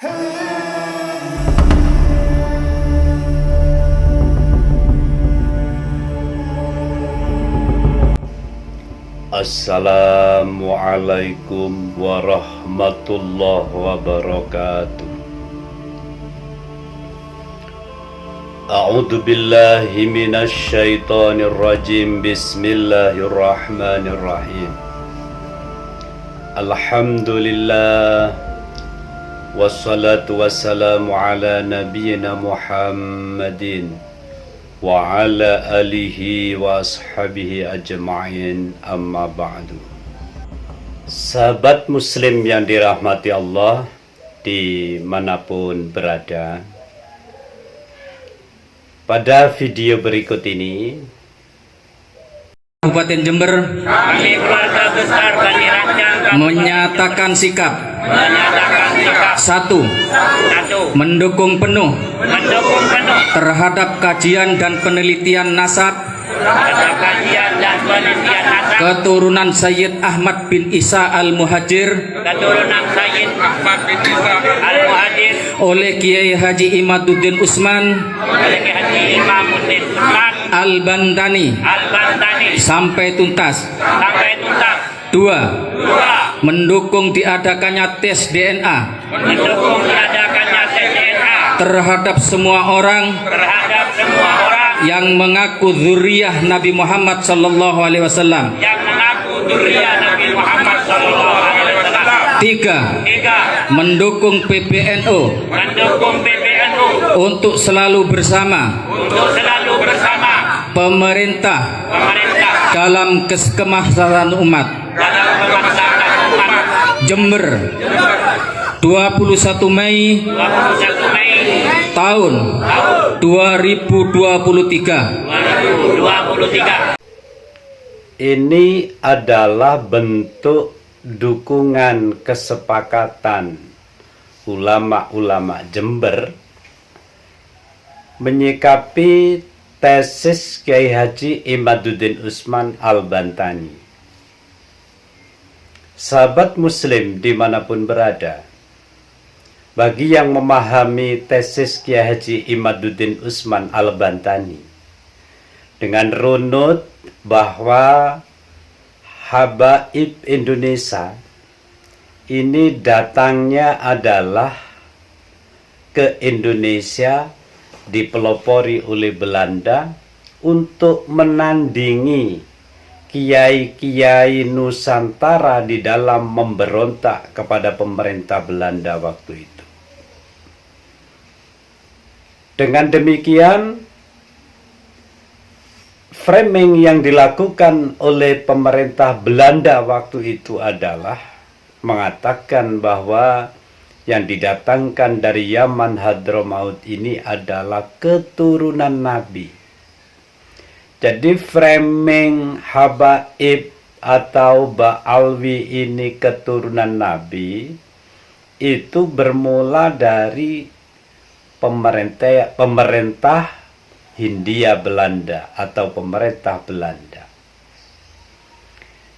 Assalamualaikum warahmatullahi wabarakatuh. A'udzu billahi minasy syaithanir rajim. Bismillahirrahmanirrahim. Alhamdulillah wassalatu wassalamu ala nabiyyina Muhammadin wa ala alihi wa ashabihi ajma'in, amma ba'du. Sahabat muslim yang dirahmati Allah dimanapun berada, pada video berikut ini Kabupaten Jember kami keluarga besar Bani Ranjang menyatakan sikap satu, mendukung penuh terhadap kajian dan penelitian nasab keturunan Sayyid Ahmad bin Isa Al-Muhajir oleh Kiai Haji Imaduddin Usman Al-Bantani sampai tuntas. Dua, mendukung diadakannya tes DNA terhadap semua orang yang mengaku zuriyah Nabi Muhammad sallallahu alaihi wasallam. Tiga, mendukung PBNU untuk selalu bersama pemerintah dalam kemaslahatan umat. Jember, 21 Mei tahun 2023. ini adalah bentuk dukungan kesepakatan ulama-ulama Jember menyikapi tesis Kiai Haji Imaduddin Usman Al-Bantani. Sahabat muslim dimanapun berada, bagi yang memahami tesis Kiai Haji Imaduddin Usman Al-Bantani dengan runut bahwa Habaib Indonesia ini datangnya adalah ke Indonesia dipelopori oleh Belanda untuk menandingi kiai-kiai Nusantara di dalam memberontak kepada pemerintah Belanda waktu itu. Dengan demikian, framing yang dilakukan oleh pemerintah Belanda waktu itu adalah mengatakan bahwa yang didatangkan dari Yaman Hadramaut ini adalah keturunan Nabi. Jadi framing Habaib atau Ba'alwi ini keturunan Nabi itu bermula dari pemerintah Hindia Belanda atau pemerintah Belanda,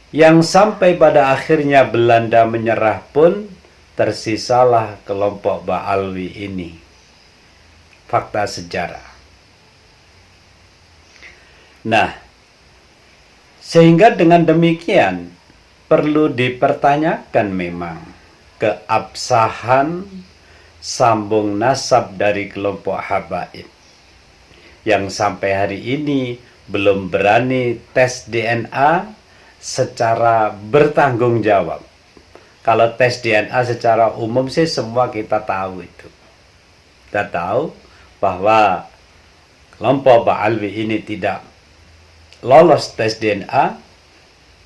yang sampai pada akhirnya Belanda menyerah pun tersisalah kelompok Ba'alwi ini. Fakta sejarah. Nah, sehingga dengan demikian perlu dipertanyakan memang keabsahan sambung nasab dari kelompok Habaib yang sampai hari ini belum berani tes DNA secara bertanggung jawab. Kalau tes DNA secara umum sih semua kita tahu itu. Kita tahu bahwa kelompok Ba'alwi ini tidak lolos tes DNA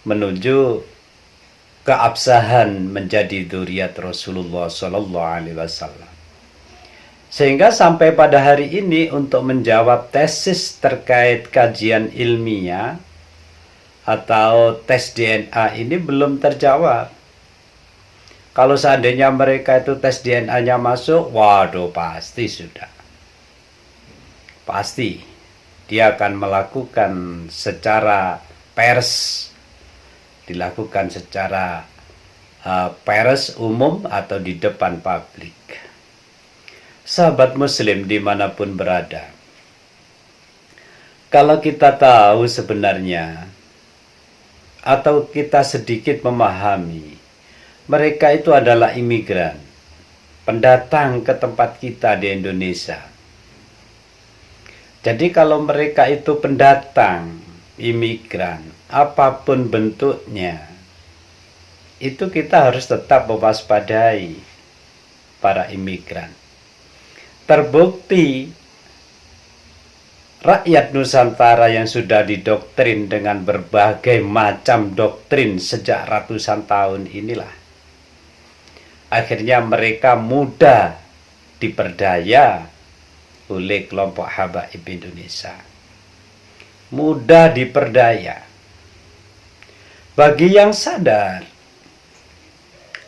menuju keabsahan menjadi dzurriyyat Rasulullah SAW. Sehingga sampai pada hari ini untuk menjawab tesis terkait kajian ilmiah atau tes DNA ini belum terjawab. Kalau seandainya mereka itu tes DNA-nya masuk, waduh pasti sudah. Pasti dia akan melakukan secara pers, dilakukan secara pers umum atau di depan publik. Sahabat muslim dimanapun berada, kalau kita tahu sebenarnya atau kita sedikit memahami, mereka itu adalah imigran, pendatang ke tempat kita di Indonesia. Jadi kalau mereka itu pendatang, imigran, apapun bentuknya, itu kita harus tetap mewaspadai para imigran. Terbukti rakyat Nusantara yang sudah didoktrin dengan berbagai macam doktrin sejak ratusan tahun inilah, akhirnya mereka mudah diperdaya oleh kelompok habaib Indonesia. Mudah diperdaya. Bagi yang sadar,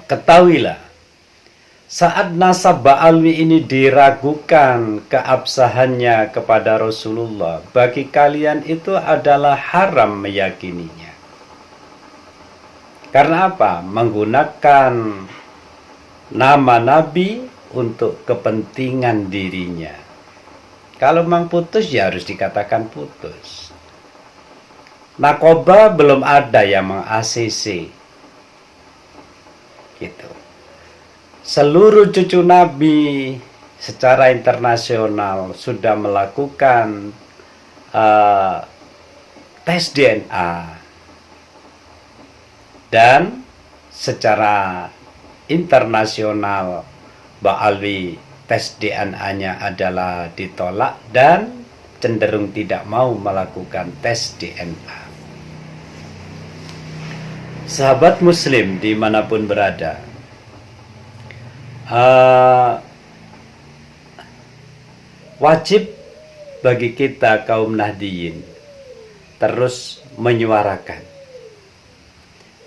ketahuilah, saat nasab Ba'alwi ini diragukan keabsahannya kepada Rasulullah, bagi kalian itu adalah haram meyakininya. Karena apa? Menggunakan nama Nabi untuk kepentingan dirinya. Kalau memang putus, ya harus dikatakan putus. Nakoba belum ada yang meng-ACC. Gitu. Seluruh cucu Nabi secara internasional sudah melakukan tes DNA, dan secara internasional Ba'alwi tes DNA-nya adalah ditolak dan cenderung tidak mau melakukan tes DNA. Sahabat muslim dimanapun berada, wajib bagi kita kaum Nahdiyin terus menyuarakan.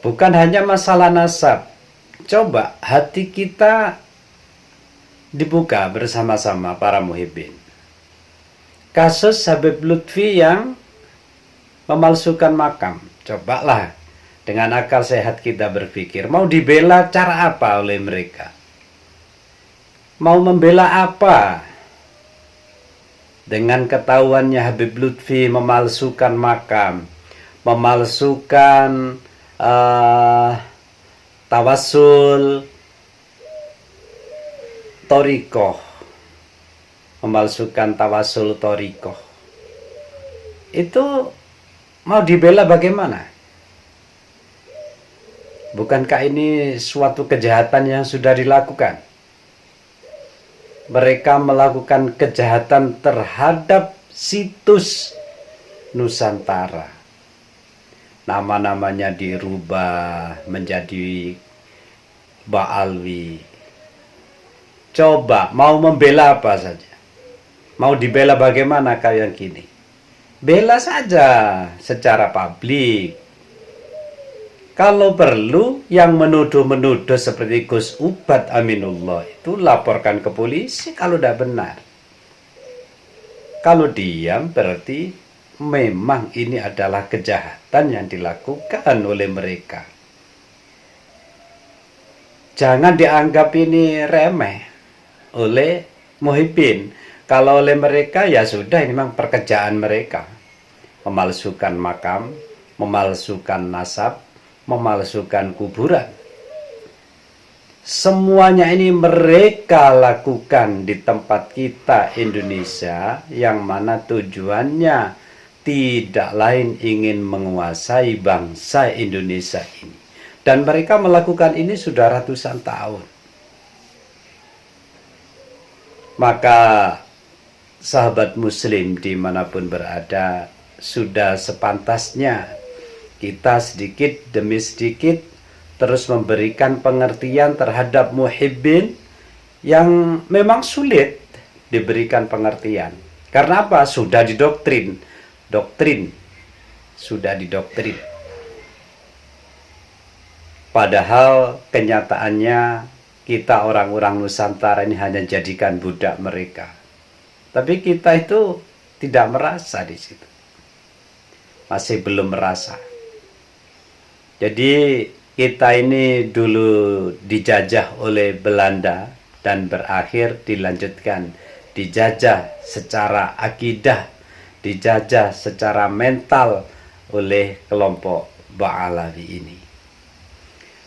Bukan hanya masalah nasab. Coba hati kita dibuka bersama-sama para muhibbin. Kasus Habib Lutfi yang memalsukan makam. Cobalah dengan akal sehat kita berpikir, mau dibela cara apa oleh mereka? Mau membela apa? Dengan ketahuannya Habib Lutfi memalsukan makam, memalsukan tawasul torikoh, memalsukan tawasul torikoh, itu mau dibela bagaimana? Bukankah ini suatu kejahatan yang sudah dilakukan? Mereka melakukan kejahatan terhadap situs Nusantara. Nama-namanya dirubah menjadi Ba'alwi. Coba mau membela apa saja? Mau dibela bagaimana kalian kini? Bela saja secara publik. Kalau perlu yang menuduh-menuduh seperti Gus Ubad Aminullah itu laporkan ke polisi kalau tidak benar. Kalau diam berarti memang ini adalah kejahatan yang dilakukan oleh mereka. Jangan dianggap ini remeh oleh muhibbin. Kalau oleh mereka ya sudah, ini memang pekerjaan mereka. Memalsukan makam, memalsukan nasab, memalsukan kuburan. Semuanya ini mereka lakukan di tempat kita Indonesia, yang mana tujuannya tidak lain ingin menguasai bangsa Indonesia ini. Dan mereka melakukan ini sudah ratusan tahun. Maka sahabat muslim dimanapun berada, sudah sepantasnya kita sedikit demi sedikit terus memberikan pengertian terhadap muhibbin yang memang sulit diberikan pengertian. Karena apa? Sudah didoktrin. Sudah didoktrin. Padahal kenyataannya kita orang-orang Nusantara ini hanya jadikan budak mereka. Tapi kita itu tidak merasa di situ. Masih belum merasa. Jadi kita ini dulu dijajah oleh Belanda, dan berakhir dilanjutkan dijajah secara akidah, dijajah secara mental oleh kelompok Ba'alawi ini.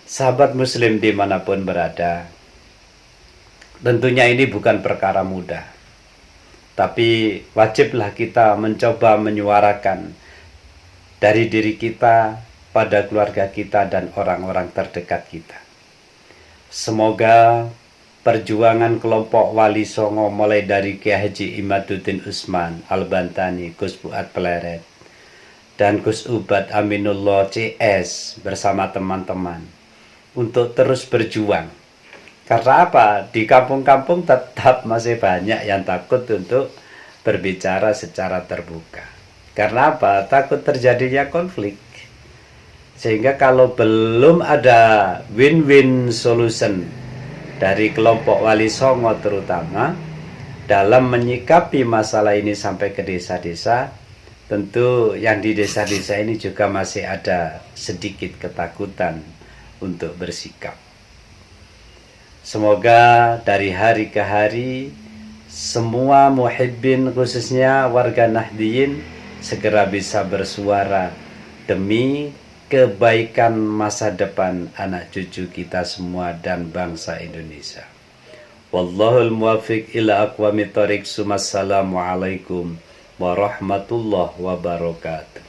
Sahabat muslim dimanapun berada, tentunya ini bukan perkara mudah, tapi wajiblah kita mencoba menyuarakan dari diri kita pada keluarga kita dan orang-orang terdekat kita. Semoga perjuangan kelompok Wali Songo mulai dari Kiai Haji Imaduddin Usman Al-Bantani, Gus Fuad Pleret, dan Gus Ubad Aminullah CS bersama teman-teman untuk terus berjuang. Karena apa? Di kampung-kampung tetap masih banyak yang takut untuk berbicara secara terbuka. Karena apa? Takut terjadinya konflik. Sehingga kalau belum ada win-win solution dari kelompok Wali Songo terutama dalam menyikapi masalah ini sampai ke desa-desa, tentu yang di desa-desa ini juga masih ada sedikit ketakutan untuk bersikap. Semoga dari hari ke hari semua muhibbin khususnya warga Nahdliyin segera bisa bersuara demi kebaikan masa depan anak cucu kita semua dan bangsa Indonesia. Wallahul muwaffiq ila aqwamit thoriq. Assalamualaikum warahmatullahi wabarakatuh.